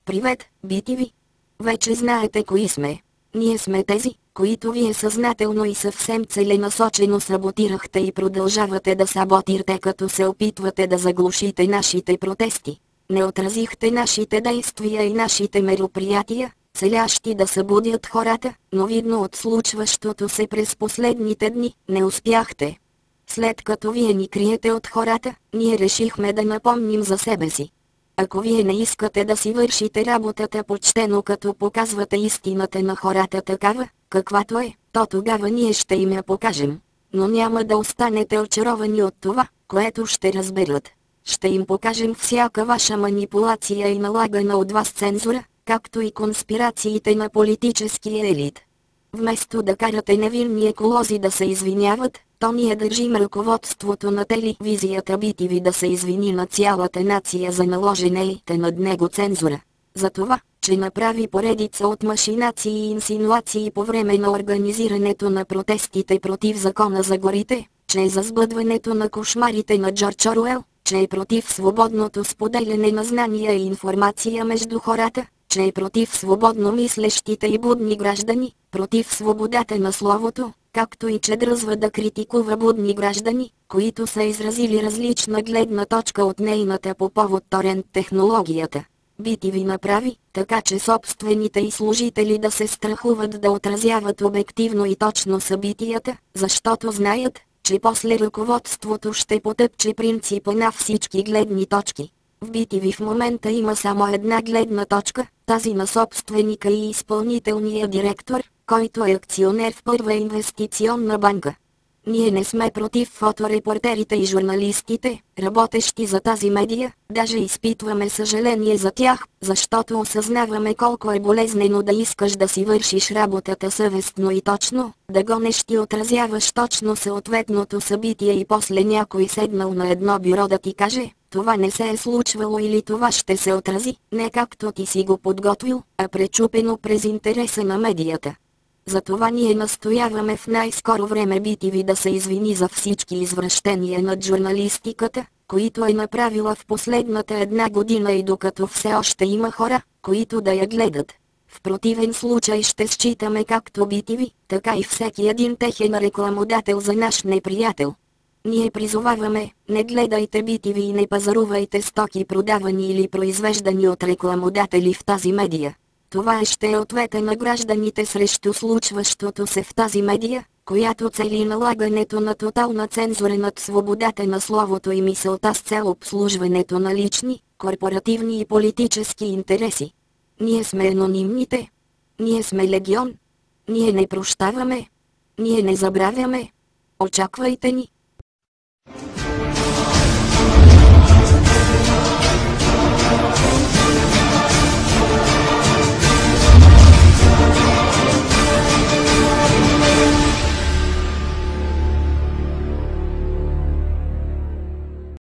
Привет, BTV! Вече знаете кои сме. Ние сме тези, които вие съзнателно и съвсем целенасочено саботирахте и продължавате да саботирате, като се опитвате да заглушите нашите протести. Не отразихте нашите действия и нашите мероприятия, целящи да събудят хората, но видно от случващото се през последните дни, не успяхте. След като вие ни криете от хората, ние решихме да напомним за себе си. Ако вие не искате да си вършите работата почтено, като показвате истината на хората такава, каквато е, то тогава ние ще им я покажем. Но няма да останете очаровани от това, което ще разберат. Ще им покажем всяка ваша манипулация и налагана от вас цензура, както и конспирациите на политическия елит. Вместо да карате невинни еколози да се извиняват, то ние държим ръководството на телевизията BTV да се извини на цялата нация за наложените над него цензура. За това, че направи поредица от машинации и инсинуации по време на организирането на протестите против закона за горите, че е за сбъдването на кошмарите на Джордж Оруел, че е против свободното споделяне на знания и информация между хората, че е против свободно мислещите и будни граждани, против свободата на словото, както и че дръзва да критикува будни граждани, които са изразили различна гледна точка от нейната по повод торент технологията. BTV направи, така че собствените и служители да се страхуват да отразяват обективно и точно събитията, защото знаят, че после ръководството ще потъпче принципа на всички гледни точки. В BTV в момента има само една гледна точка, тази на собственика и изпълнителния директор, който е акционер в Първа инвестиционна банка. Ние не сме против фоторепортерите и журналистите, работещи за тази медия, даже изпитваме съжаление за тях, защото осъзнаваме колко е болезнено да искаш да си вършиш работата съвестно и точно, да гонеш и отразяваш точно съответното събитие и после някой седнал на едно бюро да ти каже: това не се е случвало или това ще се отрази, не както ти си го подготвил, а пречупено през интереса на медията. Затова ние настояваме в най-скоро време BTV да се извини за всички извращения над журналистиката, които е направила в последната една година и докато все още има хора, които да я гледат. В противен случай ще считаме както BTV, така и всеки един техен рекламодател за наш неприятел. Ние призоваваме, не гледайте BTV и не пазарувайте стоки продавани или произвеждани от рекламодатели в тази медия. Това ще е ответа на гражданите срещу случващото се в тази медия, която цели налагането на тотална цензура над свободата на словото и мисълта с цел обслужването на лични, корпоративни и политически интереси. Ние сме анонимните. Ние сме легион. Ние не прощаваме. Ние не забравяме. Очаквайте ни.